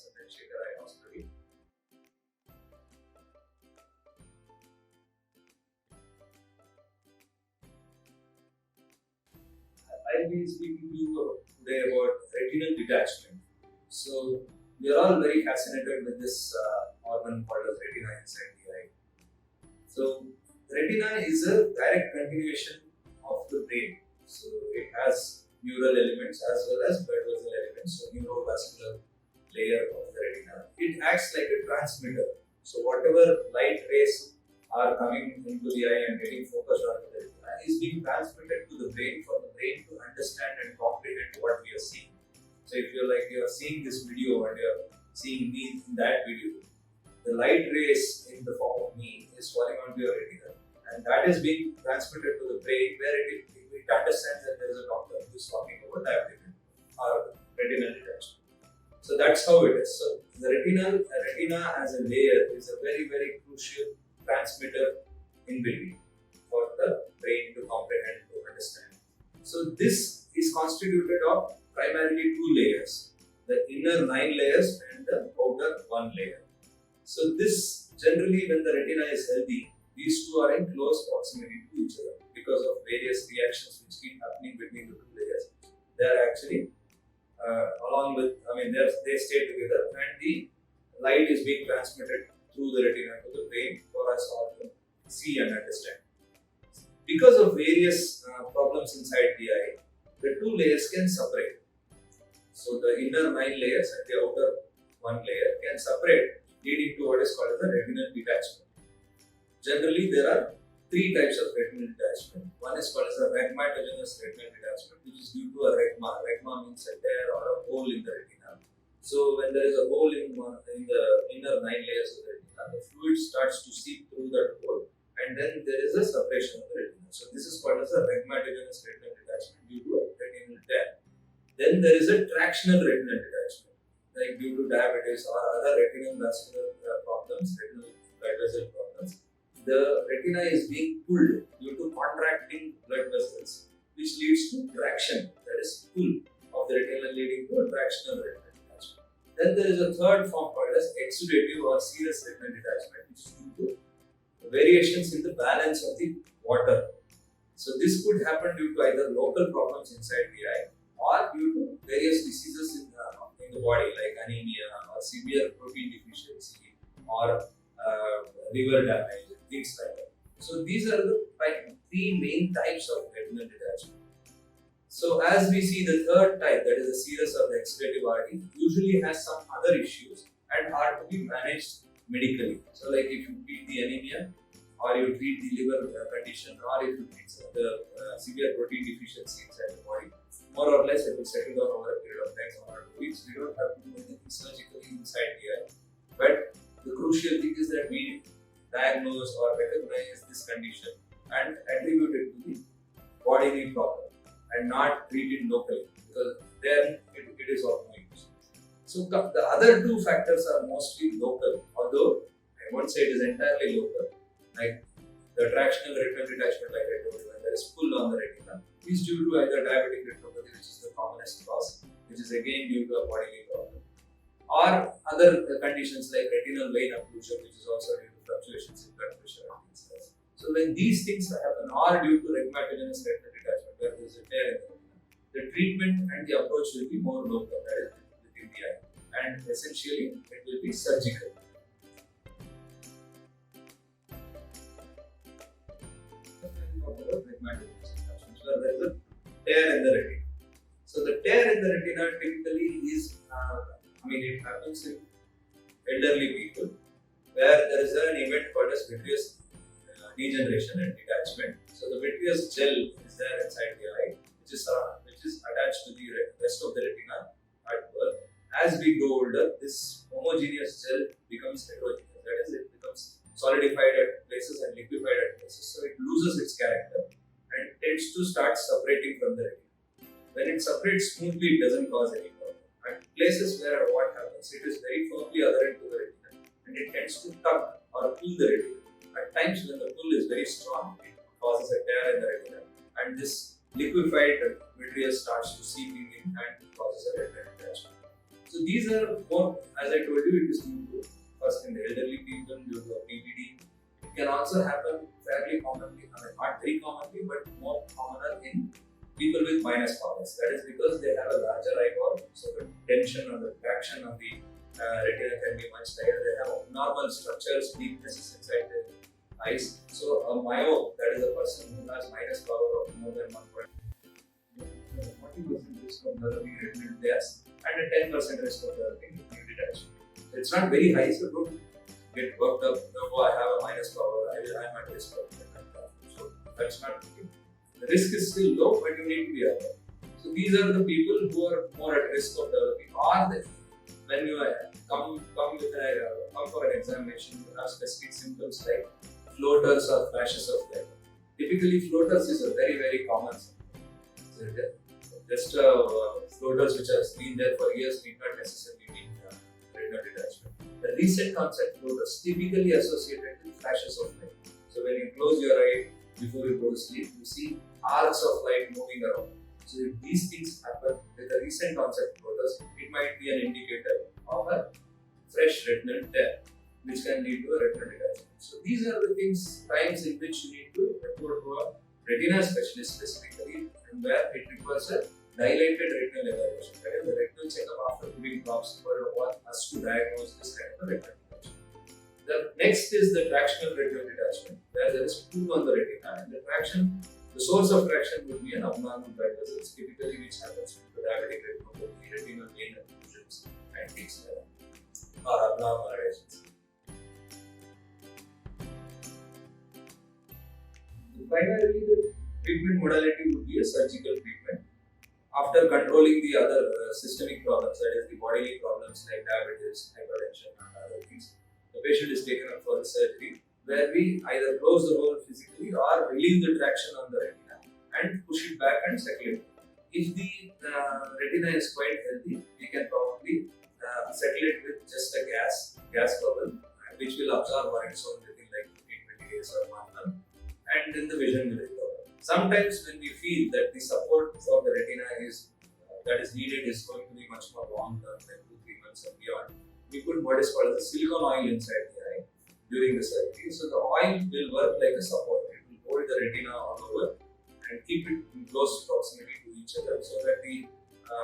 Consultant, Shekar Eye Hospital. I'll be speaking to you today about retinal detachment. So, we are all very fascinated with this organ called as retina inside the eye. So, retina is a direct continuation of the brain. So, it has neural elements as well as blood vessel elements, so neurovascular layer of the retina. It acts like a transmitter. So, whatever light rays are coming into the eye and getting focused on the retina is being transmitted to the brain for the brain to understand and comprehend what we are seeing. So, if you're seeing this video and you're seeing me in that video, the light rays in the form of me is falling onto your retina, and that is being transmitted to the brain where it understands that there is a doctor who is talking about diabetes or retinal detachment. So that's how it is. So the retina as a layer is a very, very crucial transmitter in between for the brain to comprehend, to understand. So this is constituted of primarily two layers, the inner 9 layers and the outer 1 layer. So this generally, when the retina is healthy, these two are in close proximity to each other because of various reactions which keep happening between the two layers. They are actually they stay together, and the light is being transmitted through the retina to the brain for us all to see and understand. Because of various problems inside the eye, the two layers can separate. So the inner 9 layers and the outer 1 layer can separate, leading to what is called as the retinal detachment. Generally, there are 3 types of retinal detachment. One is called as a Rhegma-hole retinal detachment, which is due to a Rhegma. Rhegma means a tear or a hole in the retina. So when there is a hole in the inner 9 layers of the retina, the fluid starts to seep through that hole, and then there is a separation of the retina. So this is called as a Rhegma-hole retinal detachment due to a retinal tear. Then there is a tractional retinal detachment, like due to diabetes or other retinal vascular problems, retinal blood vessel problems. The retina is being pulled due to contracting blood vessels, which leads to traction, that is pull of the retina, leading to a tractional retinal detachment. Then there is a third form called as exudative or serous retinal detachment, which is due to variations in the balance of the water. So this could happen due to either local problems inside the eye or due to various diseases in the body, like anemia or severe protein deficiency or liver damage, things like that. So these are the 3 main types of retinal detachment. So as we see, the third type, that is the serous or the exudative RD, usually has some other issues and are to be managed medically. So like if you treat the anemia, or you treat the liver condition, or if you treat the severe protein deficiency inside the body, more or less it will settle down over a period of time, 1 or 2 weeks. We don't have to do anything surgically inside the eye. But the crucial thing is that we diagnose or recognize this condition and attribute it to the bodily problem and not treat it locally, because then it is of no use. So the other 2 factors are mostly local, although I won't say it is entirely local. Like the tractional retinal detachment, like I told you, when there is pull on the retina, is due to either diabetic retinopathy, which is the commonest cause, which is again due to a bodily problem, or other conditions like retinal vein occlusion, which is also due to fluctuations in blood pressure and things like that. So when these things happen, or due to Rhegma-hole retinal detachment, where there is a tear in the retina, the treatment and the approach will be more local, that is within the eye, and essentially it will be surgical. Where there is a tear in the retina. So the tear in the retina typically is, it happens in elderly people, where there is an event called as vitreous degeneration and detachment. So the vitreous gel is there inside the eye, which is attached to the rest of the retina at birth. As we grow older, this homogeneous gel becomes heterogeneous. That is, it becomes solidified at places and liquefied at places. So it loses its character and tends to start separating from the retina. When it separates smoothly, it doesn't cause any problem. At places where what happens, it is very firmly adherent to the retina and it tends to tug or pull the retina. At times when the pull is very strong, it causes a tear in the retina, and this liquefied vitreous starts to seep in and causes a retinal detachment. So these are more, as I told you, it is due to first in the elderly people due to PVD. It can also happen fairly commonly, I mean not very commonly, but more commoner in people with minus powers. That is because they have a larger eyeball, so the tension or the traction of the retina can be much higher. They have abnormal structures, weaknesses inside the eyes. So a myope, that is a person who has minus power of more than 40% risk of developing retinal tears and a 10% risk of developing retinal detachment. It's not very high, so don't get worked up. Oh, I have a minus power, I'm at risk of retinal detachment. So that's not okay. The risk is still low, but you need to be aware. So these are the people who are more at risk of developing, or when you come for an examination, you have specific symptoms like floaters or flashes of light. Typically, floaters is a very common symptom. So just floaters which have been there for years need not necessarily mean retinal detachment. The recent onset floaters typically associated with flashes of light. So when you close your eye before you go to sleep, you see arcs of light moving around. So if these things happen with the recent onset floaters, it might be an indicator of a fresh retinal tear, which can lead to a retinal detachment. So these are the times in which you need to report to a retina specialist specifically, and where it requires a dilated retinal evaluation. That is the retinal checkup after putting drops for us to diagnose this kind of a retinal detachment. The next is the tractional retinal detachment, where there is tube on the retina, and the source of traction would be an abnormal blood vessels, typically which happens due to diabetic retinopathy, retinal vein occlusions, and things like that, or abnormal lesions. Primarily, the treatment modality would be a surgical treatment. After controlling the other systemic problems, that is the bodily problems like diabetes, hypertension, and other things, the patient is taken up for a surgery where we either close the hole physically or relieve the traction on the retina and push it back and settle it. If the retina is quite healthy, we can probably settle it with just a gas bubble, which will absorb on its own within like 15-20 days or 1 month, and then the vision will recover. Sometimes when we feel that the support for the retina that is needed is going to be much more long term, like 2-3 months and beyond, we put what is called the silicone oil inside the eye during the surgery. So the oil will work like a support. It will hold the retina all over and keep it in close proximity to each other, so that the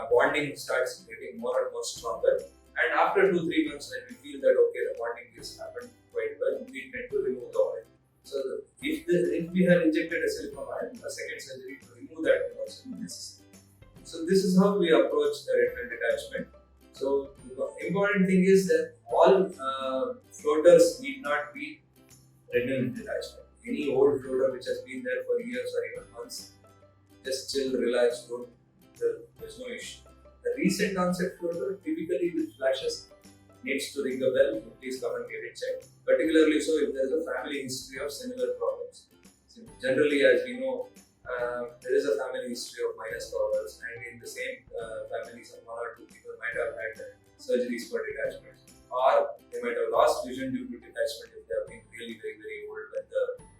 bonding starts getting more and more stronger. And after 2-3 months, when we feel that okay, the bonding has happened quite well, we tend to remove the oil. So if we have injected a silicone oil, a second surgery to remove that will also be necessary. So this is how we approach the retinal detachment. So the important thing is that all floaters need not be retinal detachment. Any old floater which has been there for years or even months, just chill, relax, there's no issue. The recent onset floater, typically with flashes, needs to ring a bell. Please come and get it checked. Particularly so if there is a family history of similar problems. So generally, as we know, there is a family history of minus powers, and in the same family, some 1 or 2 people might have had surgeries for detachment, or they might have lost vision due to detachment if they have been really very old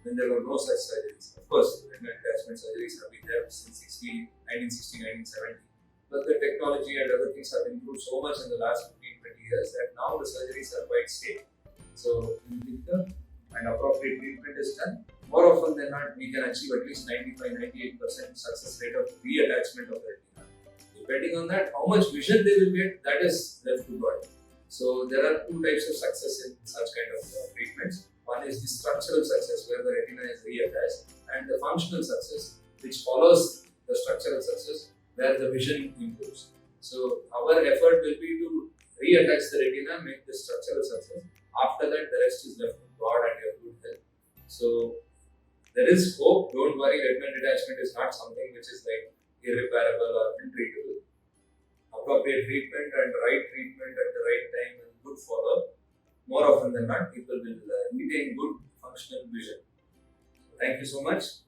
when there were no such surgeries. Of course, retinal detachment surgeries have been there since 1960, 1970. But the technology and other things have improved so much in the last 15-20 years that now the surgeries are quite safe. So, if an appropriate treatment is done, more often than not, we can achieve at least 95-98% success rate of reattachment of the retina. Depending on that, how much vision they will get, that is left to God. So, there are 2 types of success in such kind of treatments. One is the structural success, where the retina is reattached, and the functional success, which follows the structural success, where the vision improves. So our effort will be to reattach the retina, make the structural success. After that, the rest is left to God and your good health. So there is hope. Don't worry, retinal detachment is not something which is like irreparable or untreatable. Appropriate treatment and right treatment at the right time and good follow-up, more often than not, people will retain good functional vision. So thank you so much.